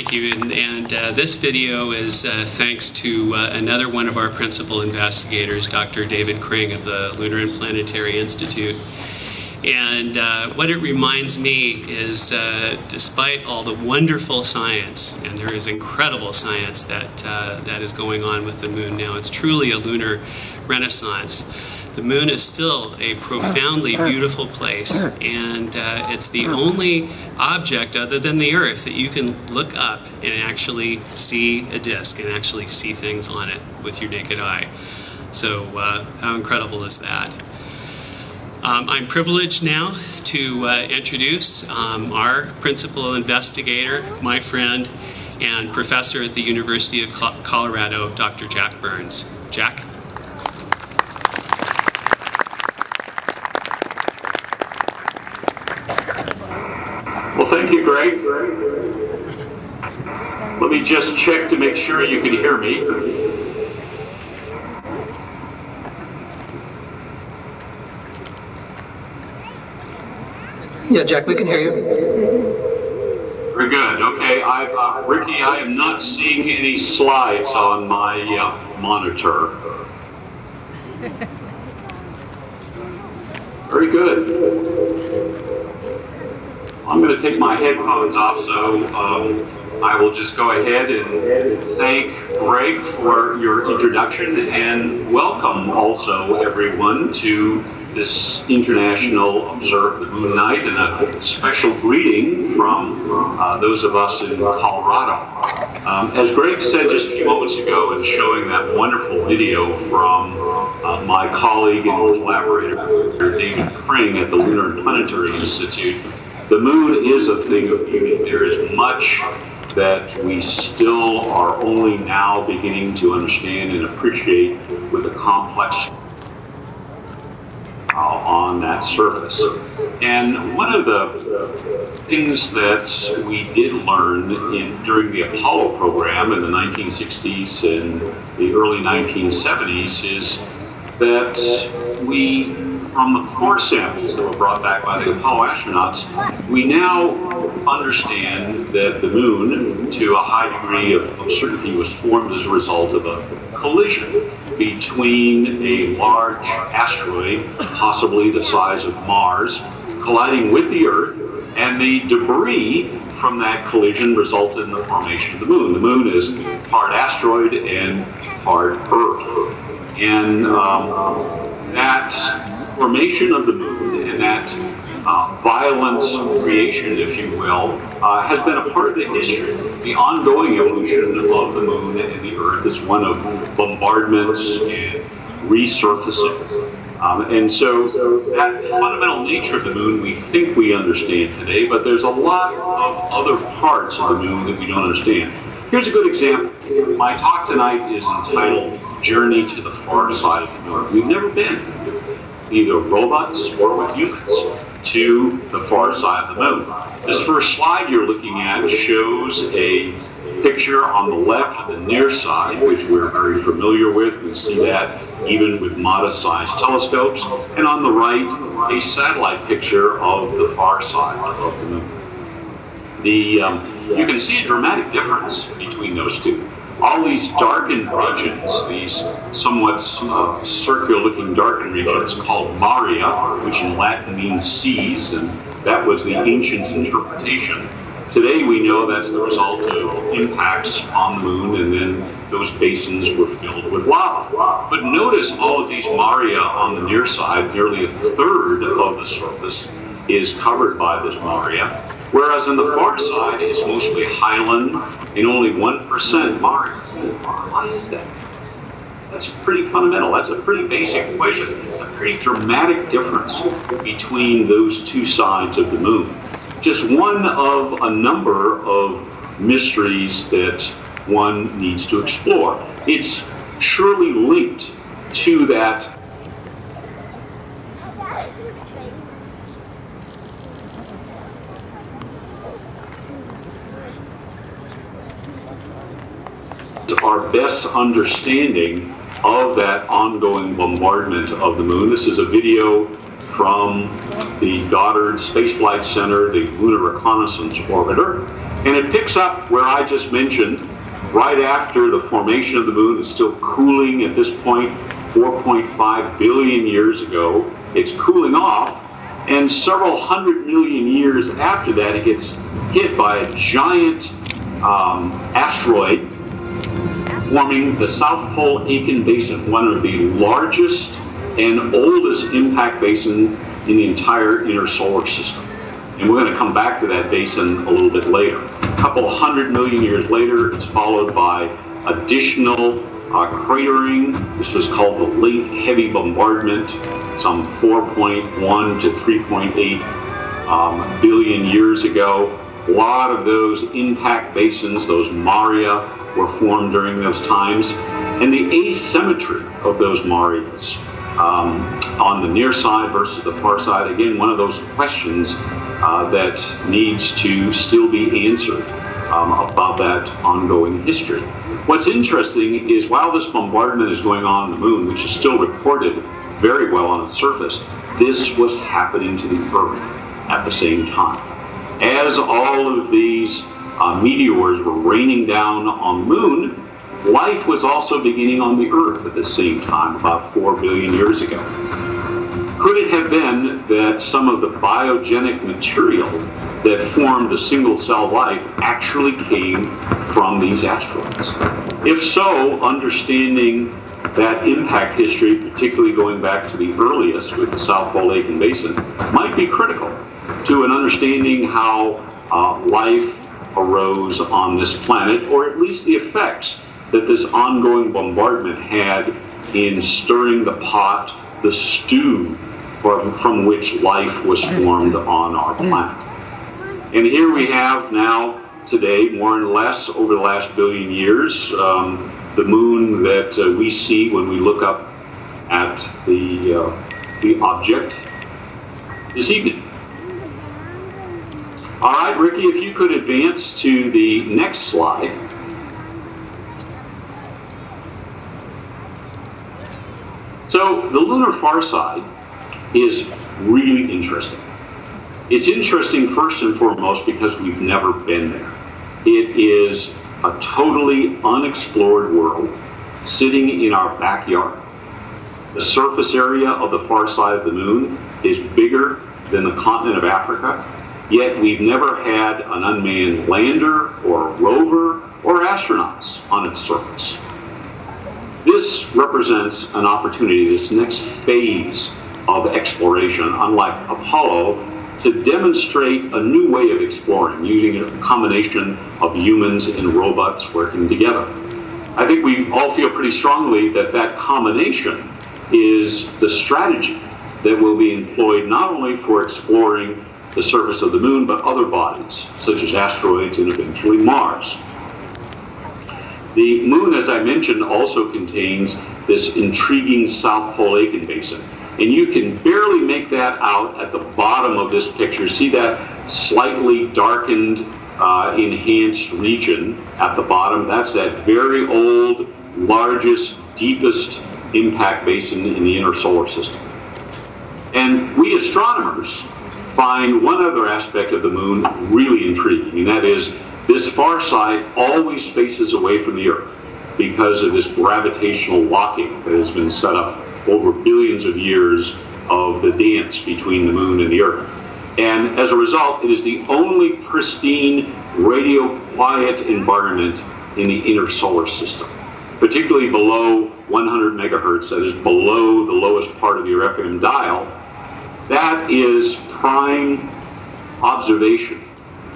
Thank you. And this video is thanks to another one of our principal investigators, Dr. David Kring of the Lunar and Planetary Institute. And what it reminds me is, despite all the wonderful science, and there is incredible science that is going on with the moon now, it's truly a lunar renaissance. The moon is still a profoundly beautiful place, and it's the only object other than the Earth that you can look up and actually see a disk and actually see things on it with your naked eye. So how incredible is that? I'm privileged now to introduce our principal investigator, my friend, and professor at the University of Colorado, Dr. Jack Burns. Jack? Well, thank you, Greg. Let me just check to make sure you can hear me. Yeah, Jack, we can hear you. Very good. Okay, Ricky, I am not seeing any slides on my monitor. Very good. I'm going to take my headphones off, so I will just go ahead and thank Greg for your introduction and welcome also everyone to this International Observe the Moon Night, and a special greeting from those of us in Colorado. As Greg said just a few moments ago in showing that wonderful video from my colleague and collaborator, David Kring at the Lunar and Planetary Institute, the moon is a thing of beauty. There is much that we still are only now beginning to understand and appreciate with a complex on that surface. And one of the things that we did learn during the Apollo program in the 1960s and the early 1970s is that we, from the core samples that were brought back by the Apollo astronauts, we now understand that the moon, to a high degree of certainty, was formed as a result of a collision between a large asteroid, possibly the size of Mars, colliding with the Earth, and the debris from that collision resulted in the formation of the moon. The moon is part asteroid and part Earth. And that formation of the moon and that violent creation, if you will, has been a part of the history. The ongoing evolution of the moon and the Earth is one of bombardments and resurfacing. And so that fundamental nature of the moon we think we understand today, but there's a lot of other parts of the moon that we don't understand. Here's a good example. My talk tonight is entitled Journey to the Far Side of the Moon. We've never been, either robots or with humans, to the far side of the moon. This first slide you're looking at shows a picture on the left of the near side, which we're very familiar with. We see that even with modest-sized telescopes. And on the right, a satellite picture of the far side of the moon. You can see a dramatic difference between those two. All these darkened regions, these somewhat circular-looking darkened regions called Maria, which in Latin means seas, and that was the ancient interpretation. Today we know that's the result of impacts on the moon, and then those basins were filled with lava. But notice all of these Maria on the near side, nearly a third of the surface is covered by this Maria. Whereas on the far side, it's mostly highland and only 1% Maria. Why is that? That's pretty fundamental. That's a pretty basic question. A pretty dramatic difference between those two sides of the moon. Just one of a number of mysteries that one needs to explore. It's surely linked to that our best understanding of that ongoing bombardment of the moon. This is a video from the Goddard Space Flight Center, the Lunar Reconnaissance Orbiter, and it picks up where I just mentioned, right after the formation of the moon. It's still cooling at this point, 4.5 billion years ago. It's cooling off, and several hundred million years after that, it gets hit by a giant asteroid forming the South Pole Aitken Basin, one of the largest and oldest impact basin in the entire inner solar system. And we're going to come back to that basin a little bit later. A couple hundred million years later, it's followed by additional cratering. This was called the late heavy bombardment, some 4.1 to 3.8 billion years ago. A lot of those impact basins, those maria, were formed during those times. And the asymmetry of those marias on the near side versus the far side, again, one of those questions that needs to still be answered about that ongoing history. What's interesting is while this bombardment is going on the moon, which is still recorded very well on its surface, this was happening to the Earth at the same time. As all of these meteors were raining down on the moon, life was also beginning on the Earth at the same time, about 4 billion years ago. Could it have been that some of the biogenic material that formed the single-cell life actually came from these asteroids? If so, understanding that impact history, particularly going back to the earliest with the South Pole Aitken Basin, might be critical to an understanding how life arose on this planet, or at least the effects that this ongoing bombardment had in stirring the pot, the stew from which life was formed on our planet. And here we have now, today, more or less, over the last billion years, the moon that we see when we look up at the object this evening. All right, Ricky, if you could advance to the next slide. So the lunar Farside is really interesting. It's interesting first and foremost because we've never been there. It is a totally unexplored world sitting in our backyard. The surface area of the far side of the moon is bigger than the continent of Africa, yet we've never had an unmanned lander or a rover or astronauts on its surface. This represents an opportunity, this next phase of exploration, unlike Apollo, to demonstrate a new way of exploring using a combination of humans and robots working together. I think we all feel pretty strongly that that combination is the strategy that will be employed not only for exploring the surface of the moon, but other bodies, such as asteroids and eventually Mars. The moon, as I mentioned, also contains this intriguing South Pole Aitken Basin. And you can barely make that out at the bottom of this picture. See that slightly darkened, enhanced region at the bottom? That's that very old, largest, deepest impact basin in the inner solar system. And we astronomers find one other aspect of the moon really intriguing, and that is this far side always faces away from the Earth because of this gravitational locking that has been set up over billions of years of the dance between the moon and the Earth. And as a result, it is the only pristine, radio quiet environment in the inner solar system, particularly below 100 megahertz, that is below the lowest part of your FM dial. That is prime observation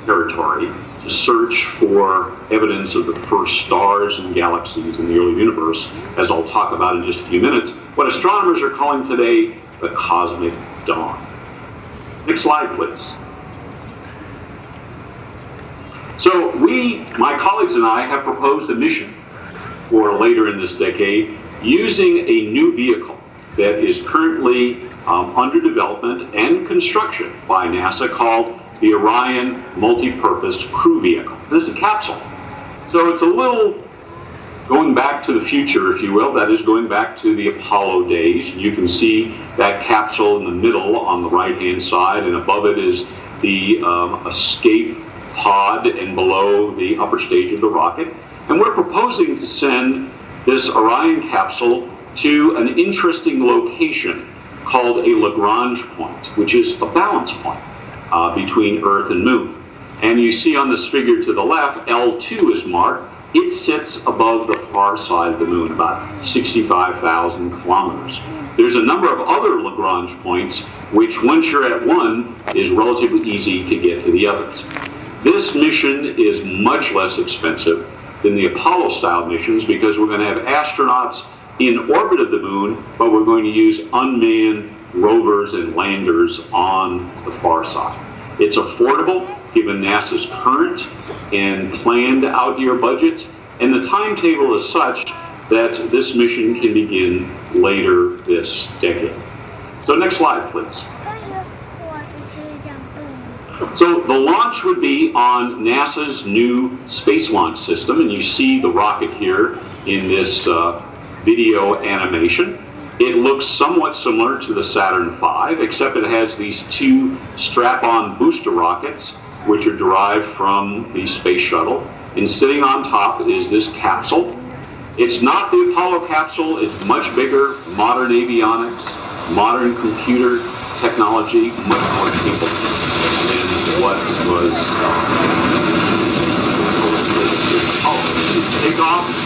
territory to search for evidence of the first stars and galaxies in the early universe, as I'll talk about in just a few minutes, what astronomers are calling today the cosmic dawn. Next slide, please. So my colleagues and I have proposed a mission for later in this decade using a new vehicle that is currently under development and construction by NASA called the Orion Multi-Purpose Crew Vehicle. This is a capsule. So it's a little going back to the future, if you will. That is going back to the Apollo days. You can see that capsule in the middle on the right-hand side, and above it is the escape pod, and below the upper stage of the rocket. And we're proposing to send this Orion capsule to an interesting location called a Lagrange point, which is a balance point between Earth and Moon. And you see on this figure to the left, L2 is marked. It sits above the far side of the Moon, about 65,000 kilometers. There's a number of other Lagrange points, which once you're at one, is relatively easy to get to the others. This mission is much less expensive than the Apollo-style missions because we're going to have astronauts in orbit of the Moon, but we're going to use unmanned rovers and landers on the far side. It's affordable, given NASA's current and planned out-year budgets, and the timetable is such that this mission can begin later this decade. So next slide, please. So the launch would be on NASA's new Space Launch System, and you see the rocket here in this video animation. It looks somewhat similar to the Saturn V, except it has these two strap-on booster rockets, which are derived from the space shuttle. And sitting on top is this capsule. It's not the Apollo capsule. It's much bigger, modern avionics, modern computer technology, much more capable than what was Apollo. Take off.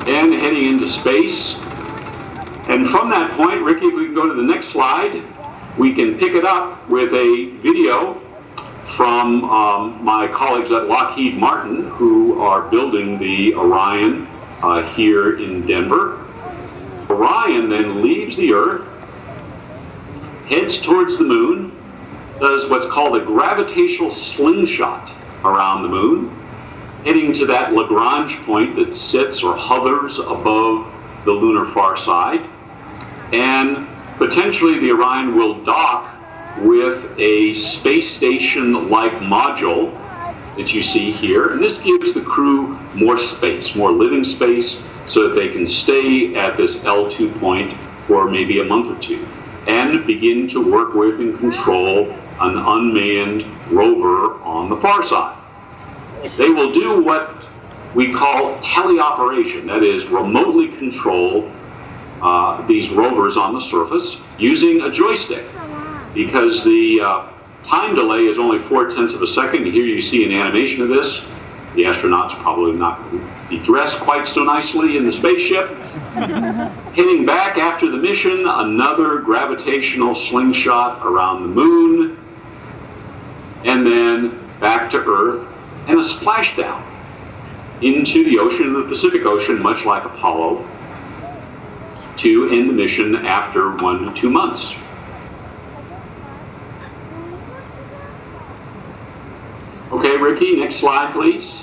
And heading into space. And from that point, Ricky, if we can go to the next slide, we can pick it up with a video from my colleagues at Lockheed Martin, who are building the Orion here in Denver. Orion then leaves the Earth, heads towards the Moon, does what's called a gravitational slingshot around the Moon, heading to that Lagrange point that sits or hovers above the lunar far side. And potentially the Orion will dock with a space station-like module that you see here. And this gives the crew more space, more living space, so that they can stay at this L2 point for maybe a month or two and begin to work with and control an unmanned rover on the far side. They will do what we call teleoperation, that is, remotely control these rovers on the surface using a joystick, because the time delay is only 0.4 of a second. Here you see an animation of this. The astronauts probably not be dressed quite so nicely in the spaceship. Heading back after the mission, another gravitational slingshot around the Moon, and then back to Earth, and a splashdown into the ocean, the Pacific Ocean, much like Apollo, to end the mission after 1 to 2 months. Okay, Ricky, next slide, please.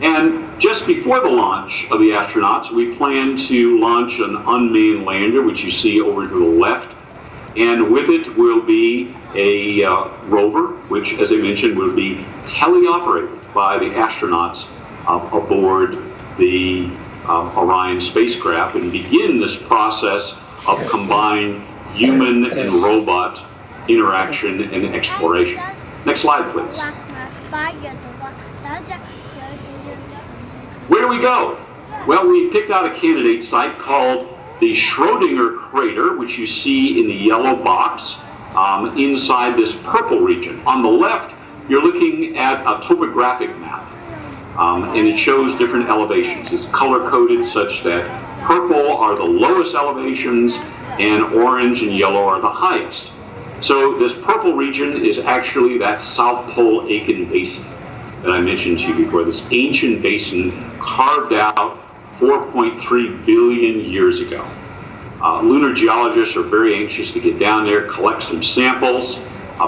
And just before the launch of the astronauts, we plan to launch an unmanned lander, which you see over to the left. And with it will be a rover, which, as I mentioned, will be teleoperated by the astronauts aboard the Orion spacecraft, and begin this process of combined human and robot interaction and exploration. Next slide, please. Where do we go? Well, we picked out a candidate site called the Schrödinger crater, which you see in the yellow box inside this purple region. On the left, you're looking at a topographic map, and it shows different elevations. It's color-coded such that purple are the lowest elevations and orange and yellow are the highest. So this purple region is actually that South Pole Aitken Basin that I mentioned to you before, this ancient basin carved out 4.3 billion years ago. Lunar geologists are very anxious to get down there, collect some samples,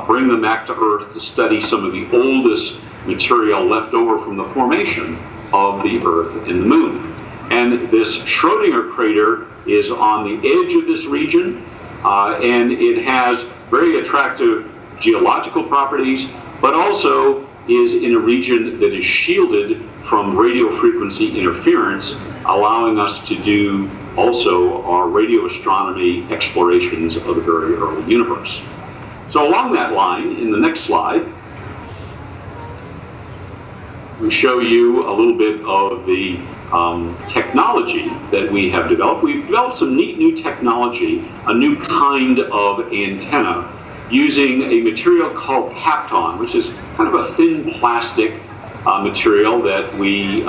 bring them back to Earth to study some of the oldest material left over from the formation of the Earth and the Moon. And this Schrödinger crater is on the edge of this region, and it has very attractive geological properties, but also is in a region that is shielded from radio frequency interference, allowing us to do also our radio astronomy explorations of the very early universe. So along that line, in the next slide, we show you a little bit of the technology that we have developed. We've developed some neat new technology, a new kind of antenna, using a material called KAPTON, which is kind of a thin plastic material that we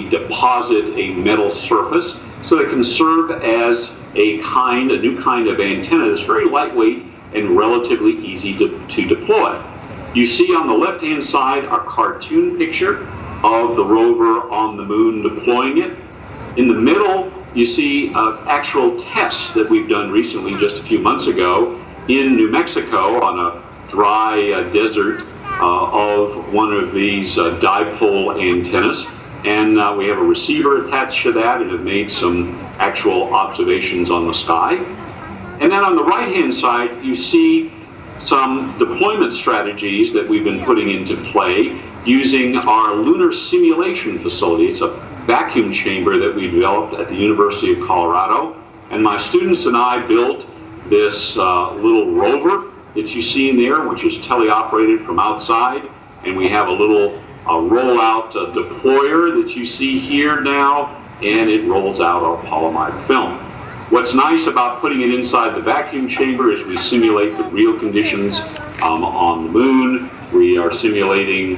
deposit a metal surface so it can serve as a new kind of antenna that's very lightweight and relatively easy to deploy. You see on the left-hand side a cartoon picture of the rover on the moon deploying it. In the middle, you see actual tests that we've done recently, just a few months ago, in New Mexico on a dry desert of one of these dipole antennas. And we have a receiver attached to that and have made some actual observations on the sky. And then on the right-hand side, you see some deployment strategies that we've been putting into play using our lunar simulation facility. It's a vacuum chamber that we developed at the University of Colorado. And my students and I built this little rover that you see in there, which is teleoperated from outside. And we have a little rollout deployer that you see here now, and it rolls out our polyimide film. What's nice about putting it inside the vacuum chamber is we simulate the real conditions on the moon. We are simulating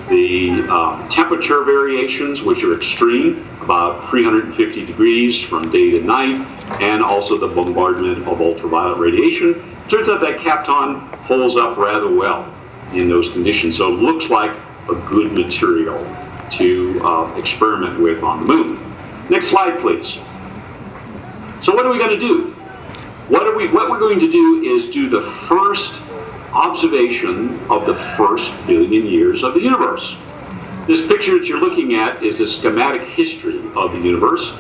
the temperature variations, which are extreme, about 350 degrees from day to night, and also the bombardment of ultraviolet radiation. Turns out that KAPTON holds up rather well in those conditions, so it looks like a good material to experiment with on the moon. Next slide, please. So what are we going to do? What we're going to do is do the first observation of the first billion years of the universe. This picture that you're looking at is a schematic history of the universe.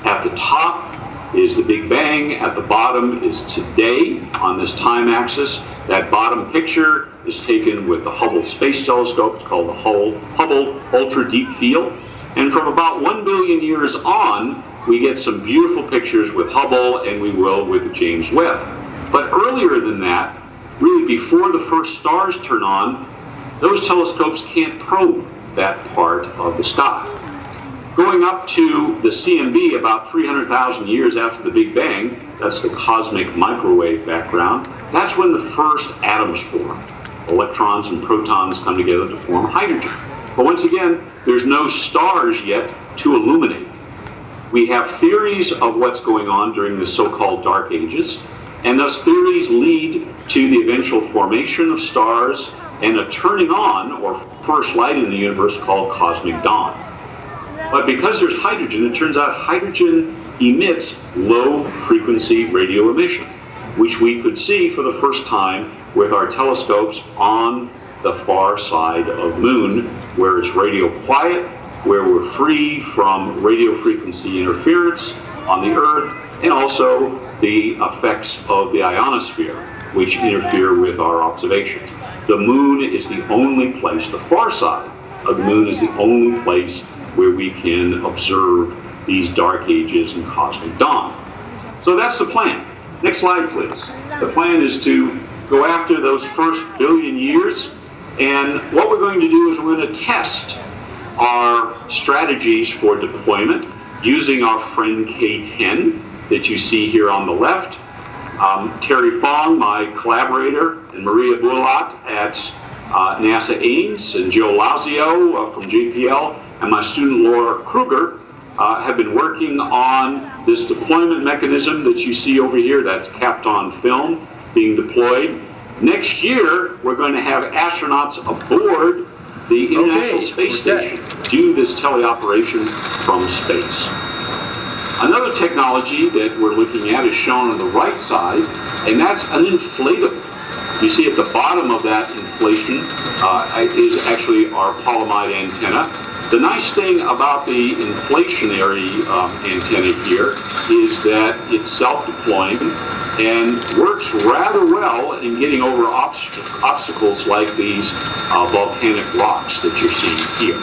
At the top is the Big Bang. At the bottom is today on this time axis. That bottom picture is taken with the Hubble Space Telescope. It's called the Hubble Ultra Deep Field. And from about 1 billion years on, we get some beautiful pictures with Hubble, and we will with the James Webb. But earlier than that, really before the first stars turn on, those telescopes can't probe that part of the sky. Going up to the CMB about 300,000 years after the Big Bang, that's the cosmic microwave background, that's when the first atoms form. Electrons and protons come together to form hydrogen. But once again, there's no stars yet to illuminate. We have theories of what's going on during the so-called dark ages, and those theories lead to the eventual formation of stars and a turning on, or first light in the universe, called cosmic dawn. But because there's hydrogen, it turns out hydrogen emits low-frequency radio emission, which we could see for the first time with our telescopes on the far side of the moon, where it's radio quiet, where we're free from radio frequency interference on the Earth, and also the effects of the ionosphere, which interfere with our observations. The moon is the only place, the far side of the moon is the only place where we can observe these dark ages and cosmic dawn. So that's the plan. Next slide, please. The plan is to go after those first billion years, and what we're going to do is we're going to test our strategies for deployment using our friend K10 that you see here on the left. Terry Fong, my collaborator, and Maria Bulat at NASA Ames, and Joe Lazio from JPL, and my student Laura Kruger have been working on this deployment mechanism that you see over here. That's KAPTON film being deployed. Next year, we're going to have astronauts aboard the International Space Station do this teleoperation from space. Another technology that we're looking at is shown on the right side, and that's an inflatable. You see at the bottom of that inflation is actually our polyimide antenna. The nice thing about the inflationary antenna here is that it's self-deploying and works rather well in getting over obstacles like these volcanic rocks that you're seeing here.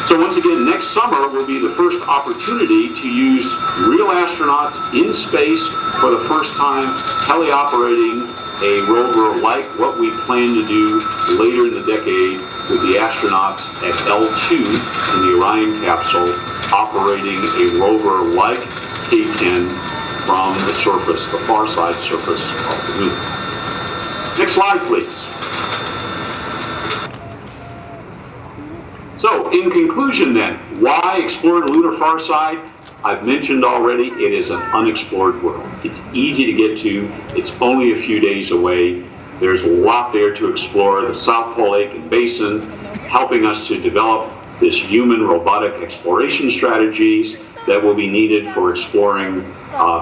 So once again, next summer will be the first opportunity to use real astronauts in space for the first time, teleoperating a rover like what we plan to do later in the decade with the astronauts at L2 in the Orion capsule, operating a rover like K10 from the surface, the Farside surface of the moon. Next slide, please. So, in conclusion then, why explore the lunar far side? I've mentioned already, it is an unexplored world. It's easy to get to. It's only a few days away. There's a lot there to explore. The South Pole Lake and Basin, helping us to develop this human robotic exploration strategies that will be needed for exploring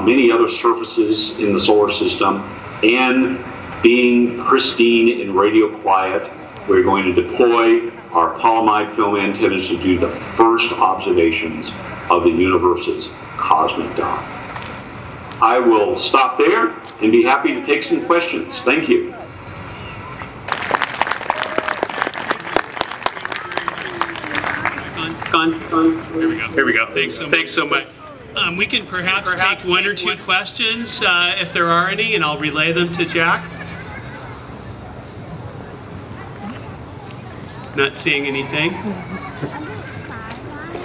many other surfaces in the solar system, and being pristine and radio quiet. We're going to deploy our polyimide film antennas to do the first observations of the universe's cosmic dawn. I will stop there and be happy to take some questions. Thank you. Here we go. Thanks so much. We can perhaps take one or two questions if there are any, and I'll relay them to Jack. Not seeing anything.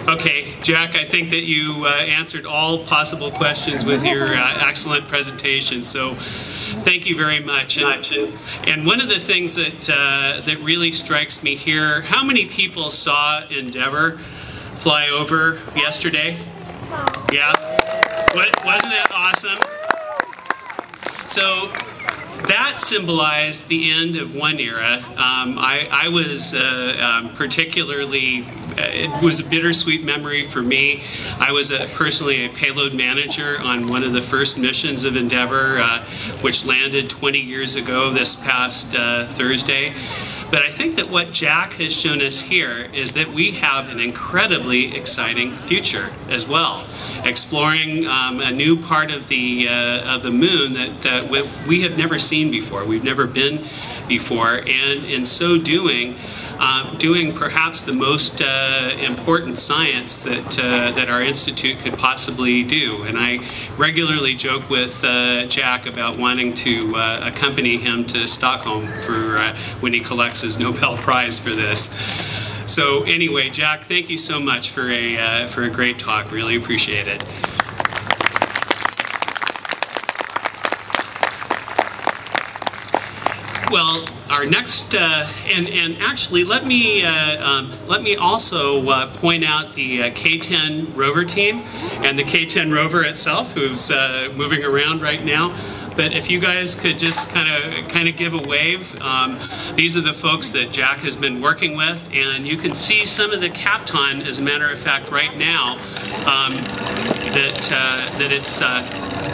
Okay, Jack, I think that you answered all possible questions with your excellent presentation, so thank you very much. And one of the things that really strikes me here, how many people saw Endeavour fly over yesterday? Yeah? Wasn't that awesome? So that symbolized the end of one era. I was particularly, it was a bittersweet memory for me. I was personally a payload manager on one of the first missions of Endeavour, which landed 20 years ago this past Thursday. But I think that what Jack has shown us here is that we have an incredibly exciting future as well, exploring a new part of the moon that we have never seen before, we've never been before, and in so doing, doing perhaps the most important science that our institute could possibly do. And I regularly joke with Jack about wanting to accompany him to Stockholm for when he collects his Nobel Prize for this. So anyway, Jack, thank you so much for a great talk. Really appreciate it. Well, our next, and actually, let me also point out the K10 rover team and the K10 rover itself, who's moving around right now. But if you guys could just kind of give a wave, these are the folks that Jack has been working with, and you can see some of the KAPTON, as a matter of fact, right now, that it's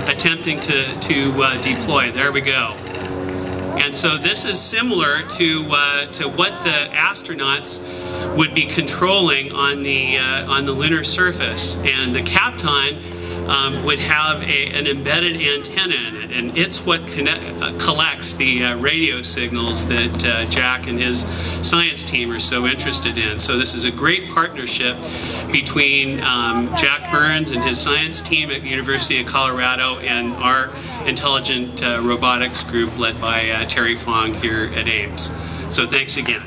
attempting to deploy. There we go. And so this is similar to what the astronauts would be controlling on the lunar surface, and the KAPTON would have an embedded antenna in it, and it's what collects the radio signals that Jack and his science team are so interested in. So this is a great partnership between Jack Burns and his science team at the University of Colorado and our intelligent robotics group led by Terry Fong here at Ames. So thanks again.